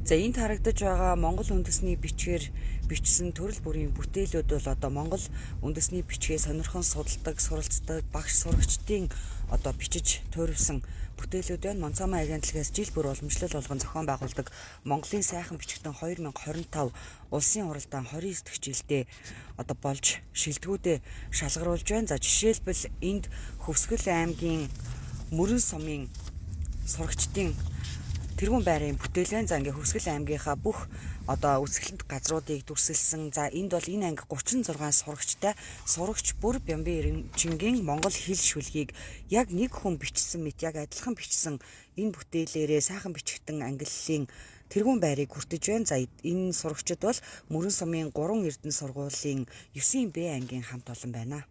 За энд харагдаж байгаа Монгол үндэсний бичгээр бичсэн төрөл бүрийн бүтээлүүд бол одоо Монгол үндэсний бичгээ сонирхон судалдаг, суралцдаг багш сурагчдын одоо бичиж туурвсан бүтээлүүд байна. Монцомын агентлагаас жил бүр уламжлал болгон зохион байгуулдаг Монголын сайхан бичгтэн 2025 улсын уралдаан 29 дахь жилдээ одоо болж шилдэгүүдээ шалгаруулж байна. За жишээлбэл энд Хөвсгөл аймгийн Мөрөн сумын сурагчдын тэргүүн байрын бүтээл байна. За ингээ Хөвсгөл аймгийнхаа бүх одоо үсгэлэнт газруудыг дүрсэлсэн. За энд бол энэ анги 36 сурагчтай сурагч бүр Бямбын Эренчингийн Монгол хэл шүлгийг яг нэг хүн бичсэн мэт яг адилхан бичсэн энэ бүтээлээрээ сайхан бичгтэн ангиллалын тэргүүн байрыг хүртэж байна. За энэ сурагчид бол Мөрөн сумын 3 Эрдэнэ сургуулийн 9Б ангийн хамт олон байна.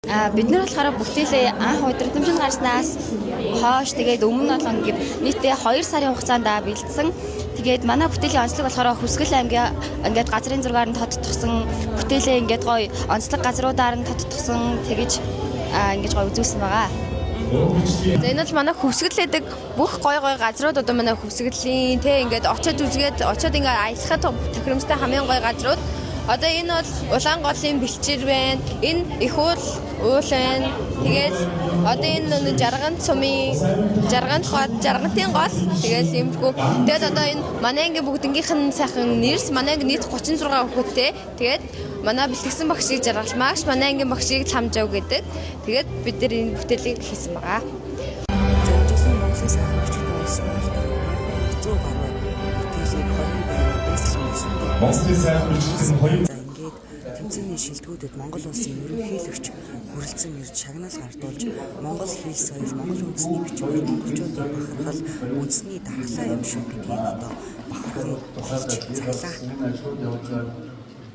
Бид нар болохоор бүтээлээ анх удирдамжинд гарснаас хойш тэгээд өмнө 7 хоног нийтдээ 2 сарын хугацаанд бэлдсэн. Тэгээд манай бүтээлийн онцлог болохоор Хөвсгөл аймгийн ингээд газрын зургаар нь тодтогсон бүтээлээ ингээд гоё онцлог газруудаар нь тодтогсон тэгэж ингэж гоё үзүүлсэн байгаа. За энэ бол манай Хөвсгөлэдэг бүх гоё газрууд одоо манай Хөвсгөлийн те ингээд очиод үзгээд очиод ингээд аялахад тохиромжтой хамгийн гоё газрууд. Одоо энэ бол Улаанголын бэлчээр байна. Энэ их уул байна. Тэгээд одоо энэ Жаргант сумын Жаргантын гол. Тэгээд иймэрхүү. Тэгээд одоо энэ манай ангийн бүгднгийнх нь сайхан нэрс манай анги нийт 36 хүүхэдтэй. Тэгээд манай бэлтгэсэн багшийг жаргалмаагч манай ангийн багшийг Ламжав гэдэг. Тэгээд бид нар энэ бүтээлийг хийсэн байгаа. Монголын сайхан бичсэн хоёр тэмцээний шилдэгүүдэд Монгол улсын ерөнхийлөгч хүрэлцэн ирж шагнал гардуулж Монгол хэл соёл, Монгол үндэсний бичвэр, монголчуудын бахархал, үндэсний дархлаа юм шиг гэдгийг одоо бахархан хэлж заглаа.